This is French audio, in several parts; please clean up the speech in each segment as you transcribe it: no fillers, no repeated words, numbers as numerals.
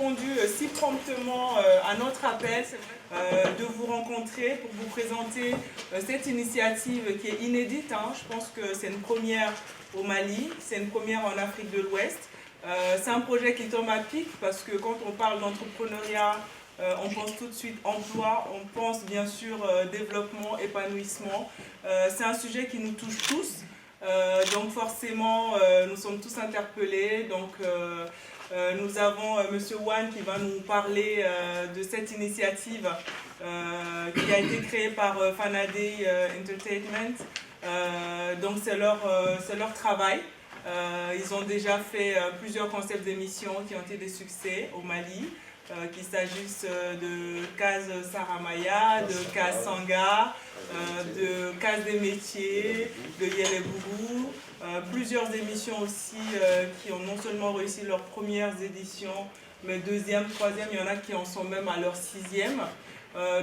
répondu si promptement à notre appel de vous rencontrer pour vous présenter cette initiative qui est inédite. Je pense que c'est une première au Mali, c'est une première en Afrique de l'Ouest. C'est un projet qui tombe à pic parce que quand on parle d'entrepreneuriat, on pense tout de suite emploi, on pense bien sûr développement, épanouissement. C'est un sujet qui nous touche tous, donc forcément nous sommes tous interpellés. Donc nous avons Monsieur Wan qui va nous parler de cette initiative qui a été créée par Fanadé Entertainment. Donc c'est leur travail. Ils ont déjà fait plusieurs concepts d'émissions qui ont été des succès au Mali. Qu'il s'agisse de Case Saramaya, de Case Sanga, de Case des métiers, de Yele Bougou. Plusieurs émissions aussi qui ont non seulement réussi leurs premières éditions, mais deuxième, troisième, il y en a qui en sont même à leur sixième.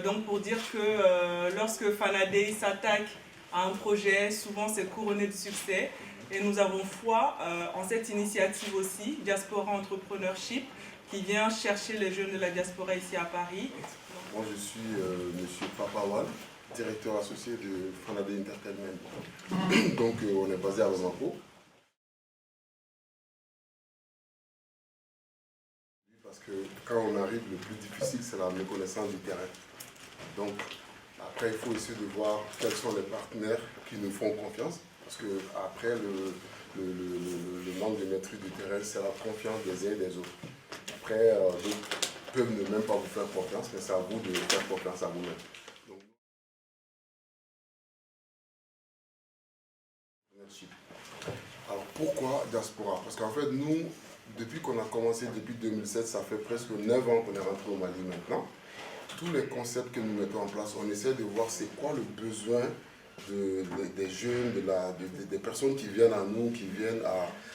Donc pour dire que lorsque Fanadé s'attaque à un projet, souvent c'est couronné de succès. Et nous avons foi en cette initiative aussi, Diaspora Entrepreneurship, qui vient chercher les jeunes de la diaspora ici à Paris. Moi je suis Monsieur Papa Wan, directeur associé de Fanadé Entertainment. Donc on est basé à Bamako. Parce que quand on arrive, le plus difficile c'est la méconnaissance du terrain. Donc après il faut essayer de voir quels sont les partenaires qui nous font confiance. Parce que après le manque de maîtrise du terrain, c'est la confiance des uns et des autres. Après, d'autres peuvent ne même pas vous faire confiance, mais c'est à vous de faire confiance à vous-même. Alors pourquoi Diaspora? Parce qu'en fait, nous, depuis qu'on a commencé, depuis 2007, ça fait presque 9 ans qu'on est rentré au Mali maintenant. Tous les concepts que nous mettons en place, on essaie de voir c'est quoi le besoin des jeunes, des personnes qui viennent à nous, qui viennent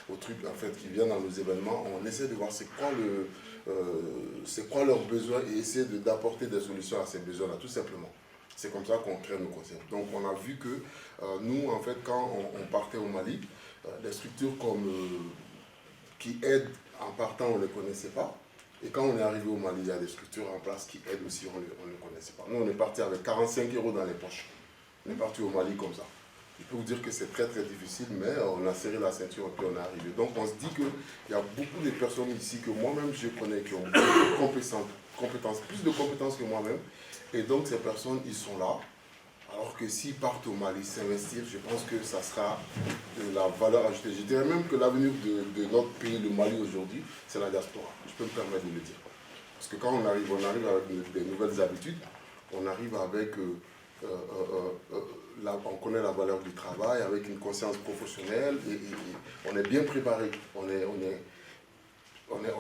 au truc, en fait, qui viennent à nos événements. On essaie de voir c'est quoi leurs besoins et essayer d'apporter des solutions à ces besoins-là, tout simplement. C'est comme ça qu'on crée nos concepts. Donc on a vu que nous, en fait, quand on partait au Mali, les structures qui aident en partant, on ne les connaissait pas. Et quand on est arrivé au Mali, il y a des structures en place qui aident aussi, on ne les connaissait pas. Nous, on est parti avec 45 € dans les poches. On est parti au Mali comme ça. Je peux vous dire que c'est très très difficile, mais on a serré la ceinture et puis on est arrivé. Donc on se dit qu'il y a beaucoup de personnes ici que moi-même je connais qui ont beaucoup de compétences, plus de compétences que moi-même. Et donc ces personnes, ils sont là. Alors que s'ils partent au Mali s'investir, je pense que ça sera de la valeur ajoutée. Je dirais même que l'avenir de notre pays, le Mali aujourd'hui, c'est la diaspora. Je peux me permettre de le dire. Parce que quand on arrive avec des nouvelles habitudes, on arrive avec... on connaît la valeur du travail avec une conscience professionnelle et on est bien préparé. On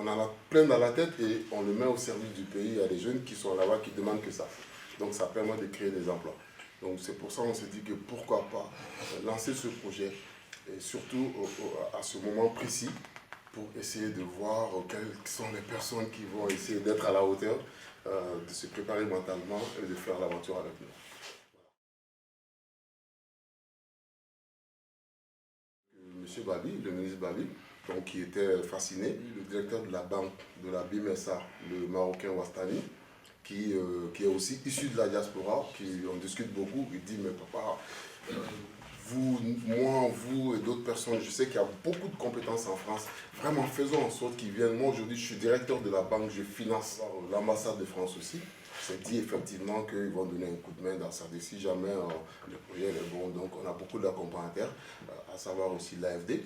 en a plein dans la tête et on le met au service du pays. Il y a des jeunes qui sont là-bas qui demandent que ça. Donc ça permet de créer des emplois. Donc c'est pour ça qu'on s'est dit que pourquoi pas lancer ce projet et surtout à ce moment précis pour essayer de voir quelles sont les personnes qui vont essayer d'être à la hauteur, de se préparer mentalement et de faire l'aventure avec nous. Monsieur Babi, le ministre Babi, donc, qui était fasciné, le directeur de la banque de la BIMESA, le Marocain Wastani, qui est aussi issu de la diaspora, on discute beaucoup, il dit mais papa, vous et d'autres personnes, je sais qu'il y a beaucoup de compétences en France, vraiment faisons en sorte qu'ils viennent. Moi aujourd'hui je suis directeur de la banque, je finance l'ambassade de France aussi. C'est dit effectivement qu'ils vont donner un coup de main dans ça. Si jamais le projet est bon, donc on a beaucoup d'accompagnateurs, à savoir aussi l'AFD.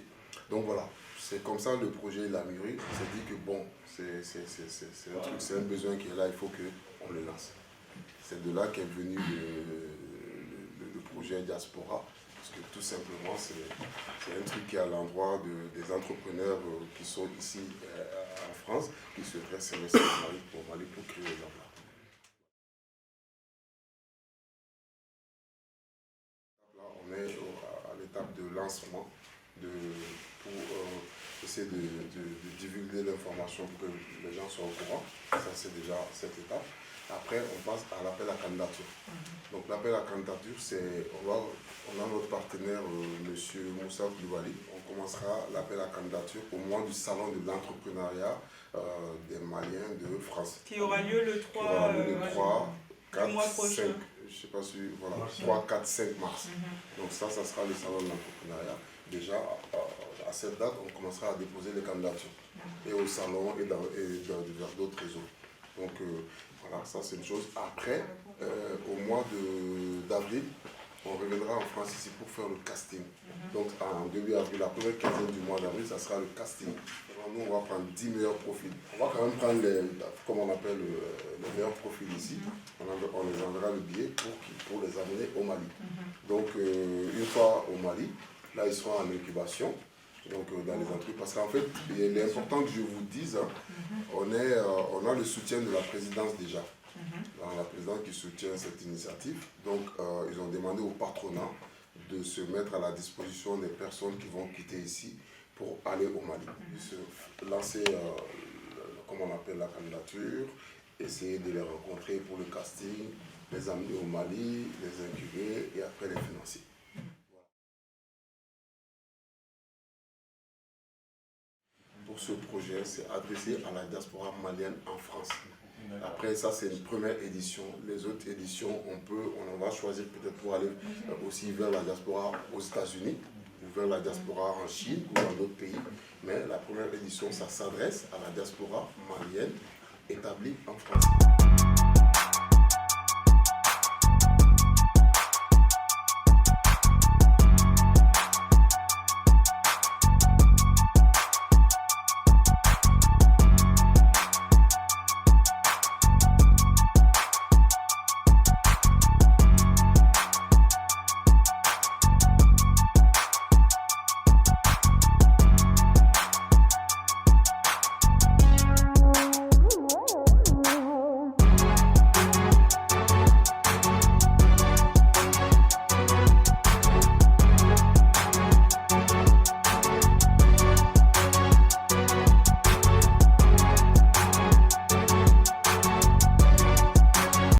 Donc voilà, c'est comme ça le projet il a mûri. On s'est dit que bon, c'est un besoin qui est là, il faut qu'on le lance. C'est de là qu'est venu le projet Diaspora. Parce que tout simplement, c'est un truc qui est à l'endroit des entrepreneurs qui sont ici en France, qui souhaiteraient s'investir au Mali pour créer des emplois. On est à l'étape de lancement pour essayer de divulguer l'information pour que les gens soient au courant. Ça, c'est déjà cette étape. Après, on passe à l'appel à candidature. Donc l'appel à candidature, c'est, on a notre partenaire, M. Moussa Koulibaly. On commencera l'appel à candidature au mois du salon de l'entrepreneuriat des Maliens de France. Qui aura lieu le 3, qui aura lieu le 3 4, mois prochain. 5, je sais pas si, voilà, 3, 4, 5 mars. Donc ça sera le salon de l'entrepreneuriat. Déjà, à cette date, on commencera à déposer les candidatures. Et au salon et dans d'autres réseaux. Donc voilà, ça c'est une chose. Après, au mois d'avril, on reviendra en France ici pour faire le casting. Donc en début avril, la première quinzaine du mois d'avril, ça sera le casting. Alors, nous, on va prendre 10 meilleurs profils. On va quand même prendre comme on appelle, les meilleurs profils ici. On les enverra le billet pour les amener au Mali. Donc une fois au Mali, là ils seront en incubation. Donc dans les entreprises, parce qu'en fait, il est important que je vous dise, on a le soutien de la présidence déjà. La présidence qui soutient cette initiative. Donc ils ont demandé au patronat de se mettre à la disposition des personnes qui vont quitter ici pour aller au Mali. Se lancer, comme on appelle la candidature, essayer de les rencontrer pour le casting, les amener au Mali, les incuber et après les financer. Pour ce projet, c'est adressé à la diaspora malienne en France. Après, ça, c'est une première édition. Les autres éditions, on en va choisir peut-être pour aller aussi vers la diaspora aux États-Unis, ou vers la diaspora en Chine, ou dans d'autres pays. Mais la première édition, ça s'adresse à la diaspora malienne établie en France.